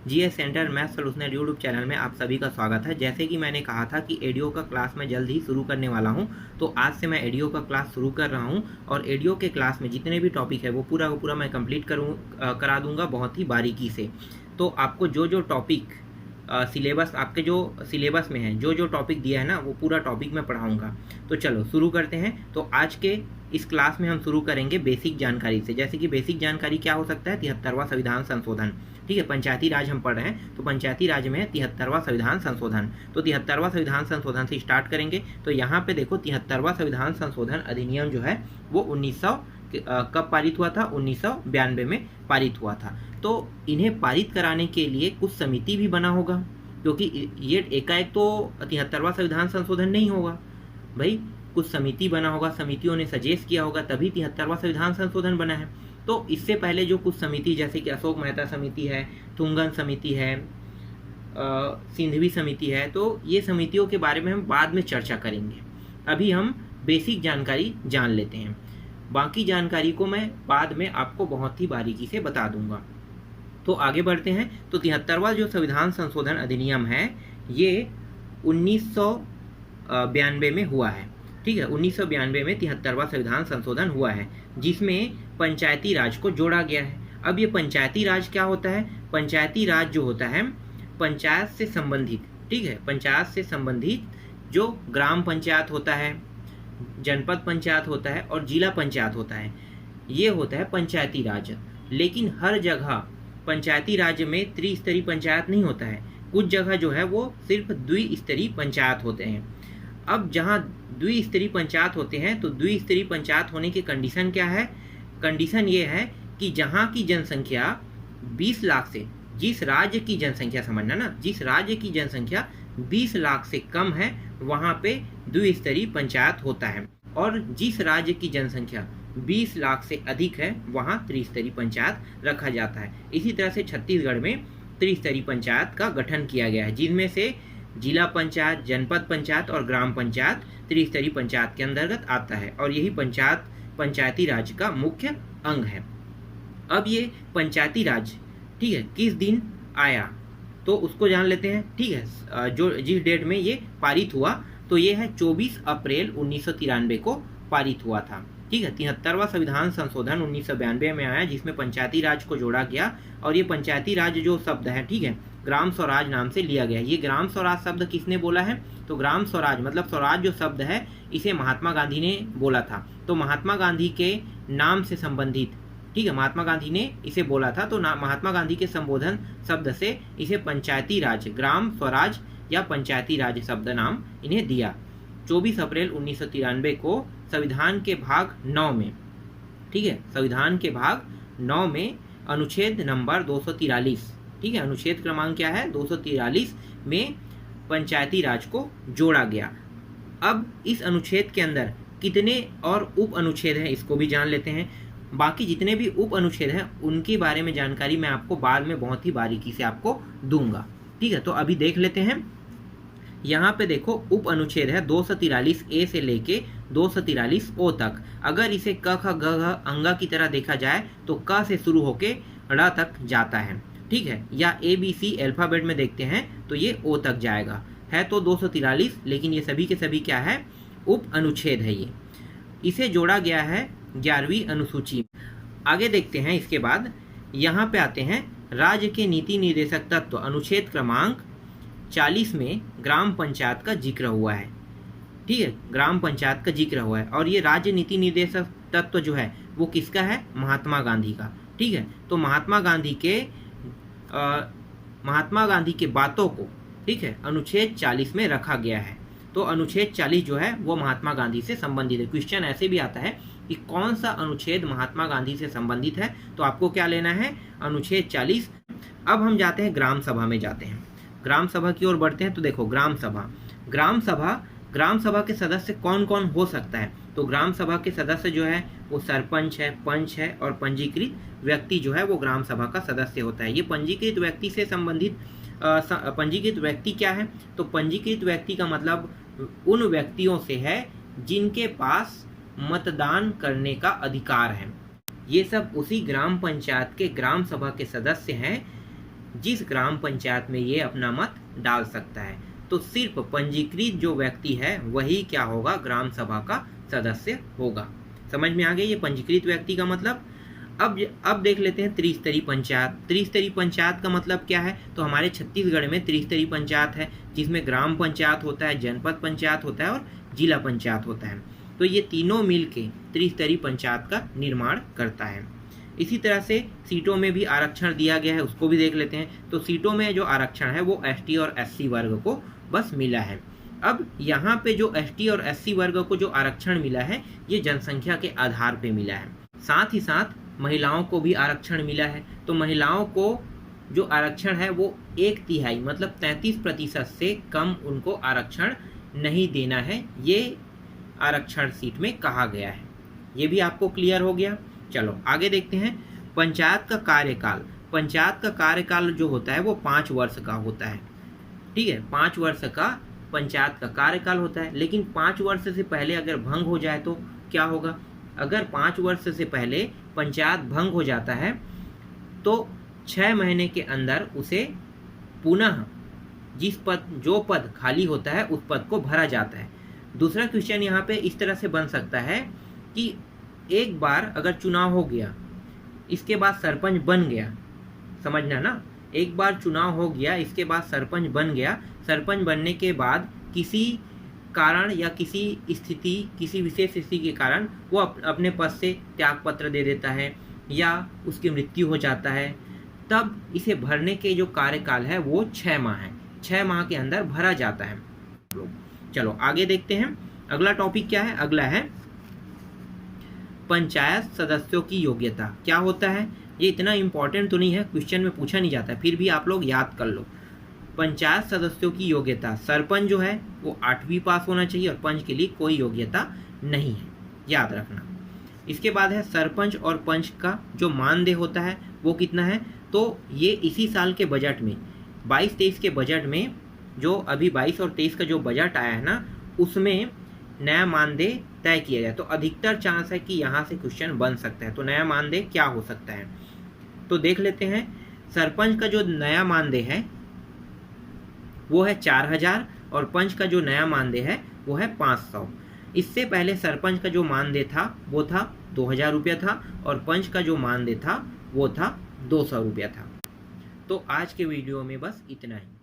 GS centre math solution YouTube channel में आप सभी का स्वागत है। जैसे कि मैंने कहा था कि एडीओ का क्लास मैं जल्द ही शुरू करने वाला हूं, तो आज से मैं एडीओ का क्लास शुरू कर रहा हूं और एडीओ के क्लास में जितने भी टॉपिक है वो पूरा का पूरा मैं कंप्लीट करा दूंगा बहुत ही बारीकी से। तो आपको जो जो टॉपिक सिलेबस आपके जो सिलेबस में है, जो जो टॉपिक दिया है ना, वो पूरा टॉपिक मैं पढ़ाऊंगा। तो चलो शुरू करते हैं। तो आज के इस क्लास में हम शुरू करेंगे बेसिक जानकारी से। जैसे कि बेसिक जानकारी क्या हो सकता है, 73वां संविधान संशोधन। ठीक है, पंचायती राज हम पढ़ रहे हैं, तो पंचायती राज में है 73वां संविधान संशोधन। तो 73वां संविधान संशोधन से स्टार्ट करेंगे। तो यहाँ पे देखो 73वां संविधान संशोधन अधिनियम जो है वो 1900 कब पारित हुआ था, 1992 में पारित हुआ था। तो इन्हें पारित कराने के लिए कुछ समिति भी बना होगा, क्योंकि ये एकाएक तो 73वां संविधान संशोधन नहीं होगा भाई, कुछ समिति बना होगा, समितियों ने सजेस्ट किया होगा, तभी 73वां संविधान संशोधन बना है। तो इससे पहले जो कुछ समिति जैसे कि अशोक मेहता समिति है, तुंगन समिति है, सिंधवी समिति है, तो ये समितियों के बारे में हम बाद में चर्चा करेंगे। अभी हम बेसिक जानकारी जान लेते हैं, बाकी जानकारी को मैं बाद में आपको बहुत ही बारीकी से बता दूंगा। तो आगे बढ़ते हैं। तो 73वां जो संविधान संशोधन अधिनियम है ये 1992 में हुआ है। ठीक है, 1992 में 73वां संविधान संशोधन हुआ है, जिसमें पंचायती राज को जोड़ा गया है। अब ये पंचायती राज क्या होता है? पंचायती राज जो होता है पंचायत से संबंधित, ठीक है, पंचायत से संबंधित जो ग्राम पंचायत होता है, जनपद पंचायत होता है और जिला पंचायत होता है, ये होता है पंचायती राज। लेकिन हर जगह पंचायती राज में त्रिस्तरीय पंचायत नहीं होता है, कुछ जगह जो है वो सिर्फ द्विस्तरीय पंचायत होते हैं। अब जहाँ द्विस्तरीय पंचायत होते हैं, तो द्विस्तरीय पंचायत होने की कंडीशन क्या है? कंडीशन ये है कि जहाँ की जनसंख्या 20 लाख से, जिस राज्य की जनसंख्या, समझना ना, जिस राज्य की जनसंख्या 20 लाख से कम है वहाँ पे द्विस्तरीय पंचायत होता है, और जिस राज्य की जनसंख्या 20 लाख से अधिक है वहाँ त्रिस्तरीय पंचायत रखा जाता है। इसी तरह से छत्तीसगढ़ में त्रिस्तरीय पंचायत का गठन किया गया है, जिनमें से जिला पंचायत, जनपद पंचायत और ग्राम पंचायत त्रिस्तरीय पंचायत के अंतर्गत आता है, और यही पंचायती राज का मुख्य अंग है। अब ये पंचायती राज, ठीक है, किस दिन आया तो उसको जान लेते हैं। ठीक है, जो जिस डेट में ये पारित हुआ, तो ये है 24 अप्रैल 1993 को पारित हुआ था। ठीक है, 73वां संविधान संशोधन 1992 में आया, जिसमें पंचायती राज को जोड़ा गया, और ये पंचायती राज जो शब्द है, ठीक है, ग्राम स्वराज नाम से लिया गया। ये ग्राम स्वराज शब्द किसने बोला है? तो ग्राम स्वराज मतलब स्वराज जो शब्द है इसे महात्मा गांधी ने बोला था। तो महात्मा गांधी के नाम से संबंधित, ठीक है, महात्मा गांधी ने इसे बोला था, तो महात्मा गांधी के संबोधन शब्द से इसे पंचायती राज, ग्राम स्वराज या पंचायती राज शब्द नाम इन्हें दिया। 24 अप्रैल 1993 को संविधान के भाग 9 में, ठीक है, संविधान के भाग 9 में अनुच्छेद नंबर 243, ठीक है, अनुच्छेद क्रमांक क्या है? 243 में पंचायती राज को जोड़ा गया। अब इस अनुच्छेद के अंदर कितने और उप अनुच्छेद हैं इसको भी जान लेते हैं। बाकी जितने भी उप अनुच्छेद हैं उनके बारे में जानकारी मैं आपको बाद में बहुत ही बारीकी से आपको दूंगा। ठीक है, तो अभी देख लेते हैं। यहाँ पे देखो उप अनुच्छेद है 243 ए से लेके 243 ओ तक। अगर इसे क ख ग घ अंगा की तरह देखा जाए तो क से शुरू होके ड़ तक जाता है, ठीक है, या ABC अल्फाबेट में देखते हैं तो ये ओ तक जाएगा। है तो 243, लेकिन ये सभी के सभी क्या है? उप अनुच्छेद है। ये इसे जोड़ा गया है 11वीं अनुसूची। आगे देखते हैं। इसके बाद यहाँ पे आते हैं राज्य के नीति निर्देशक तत्व। अनुच्छेद क्रमांक 40 में ग्राम पंचायत का जिक्र हुआ है, ठीक है, ग्राम पंचायत का जिक्र हुआ है, और ये राज्य नीति निर्देशक तत्व जो है वो किसका है? महात्मा गांधी का। ठीक है, तो महात्मा गांधी के बातों को, ठीक है, अनुच्छेद 40 में रखा गया है। तो अनुच्छेद 40 जो है वो महात्मा गांधी से संबंधित है। क्वेश्चन ऐसे भी आता है कि कौन सा अनुच्छेद महात्मा गांधी से संबंधित है, तो आपको क्या लेना है? अनुच्छेद 40। अब हम जाते हैं ग्राम सभा में, जाते हैं ग्राम सभा की ओर बढ़ते हैं। तो देखो ग्राम सभा के सदस्य कौन कौन हो सकता है? तो ग्राम सभा के सदस्य जो है वो सरपंच है, पंच है, और पंजीकृत व्यक्ति जो है वो ग्राम सभा का सदस्य होता है। ये पंजीकृत व्यक्ति से संबंधित पंजीकृत व्यक्ति क्या है? तो पंजीकृत व्यक्ति का मतलब उन व्यक्तियों से है जिनके पास मतदान करने का अधिकार है। ये सब उसी ग्राम पंचायत के ग्राम सभा के सदस्य हैं जिस ग्राम पंचायत में ये अपना मत डाल सकता है। तो सिर्फ पंजीकृत जो व्यक्ति है वही क्या होगा, ग्राम सभा का सदस्य होगा। समझ में आ गया ये पंजीकृत व्यक्ति का मतलब। अब देख लेते हैं त्रिस्तरीय पंचायत। त्रिस्तरीय पंचायत का मतलब क्या है, तो हमारे छत्तीसगढ़ में त्रिस्तरीय पंचायत है जिसमें ग्राम पंचायत होता है, जनपद पंचायत होता है और जिला पंचायत होता है। तो ये तीनों मिलके त्रिस्तरीय पंचायत का निर्माण करता है। इसी तरह से सीटों में भी आरक्षण दिया गया है, उसको भी देख लेते हैं। तो सीटों में जो आरक्षण है वो एसटी और एससी वर्ग को बस मिला है। अब यहाँ पे जो एसटी और एससी वर्ग को जो आरक्षण मिला है ये जनसंख्या के आधार पे मिला है। साथ ही साथ महिलाओं को भी आरक्षण मिला है। तो महिलाओं को जो आरक्षण है वो 1/3 मतलब 33% से कम उनको आरक्षण नहीं देना है, ये आरक्षण सीट में कहा गया है। ये भी आपको क्लियर हो गया। चलो आगे देखते हैं पंचायत का कार्यकाल। पंचायत का कार्यकाल जो होता है वो 5 वर्ष का होता है। ठीक है, 5 वर्ष का पंचायत का कार्यकाल होता है। लेकिन 5 वर्ष से पहले अगर भंग हो जाए तो क्या होगा, अगर 5 वर्ष से पहले पंचायत भंग हो जाता है तो 6 महीने के अंदर उसे पुनः जो पद खाली होता है उस पद को भरा जाता है। दूसरा क्वेश्चन यहाँ पे इस तरह से बन सकता है कि एक बार अगर चुनाव हो गया, इसके बाद सरपंच बन गया, समझना ना, एक बार चुनाव हो गया, इसके बाद सरपंच बन गया, सरपंच बनने के बाद किसी कारण या किसी विशेष स्थिति के कारण वो अपने पद से त्यागपत्र दे देता है या उसकी मृत्यु हो जाता है, तब इसे भरने के जो कार्यकाल है वो 6 माह है। 6 माह के अंदर भरा जाता है। चलो आगे देखते हैं अगला टॉपिक क्या है। अगला है पंचायत सदस्यों की योग्यता। क्या होता है, ये इतना इम्पोर्टेंट तो नहीं है, क्वेश्चन में पूछा नहीं जाता, फिर भी आप लोग याद कर लो। पंचायत सदस्यों की योग्यता, सरपंच जो है वो 8वीं पास होना चाहिए और पंच के लिए कोई योग्यता नहीं है, याद रखना। इसके बाद है सरपंच और पंच का जो मानदेय होता है वो कितना है, तो ये इसी साल के बजट में 22-23 के बजट में, जो अभी 22 और 23 का जो बजट आया है ना, उसमें नया मानदेय तय किया गया। तो अधिकतर चांस है कि यहाँ से क्वेश्चन बन सकता है। तो नया मानदेय क्या हो सकता है, तो देख लेते हैं। सरपंच का जो नया मानदेय है वो है 4000 और पंच का जो नया मानदेय है वो है 500। इससे पहले सरपंच का जो मानदेय था वो था 2000 रुपया था और पंच का जो मानदेय था वो था 200 रुपया था। तो आज के वीडियो में बस इतना ही।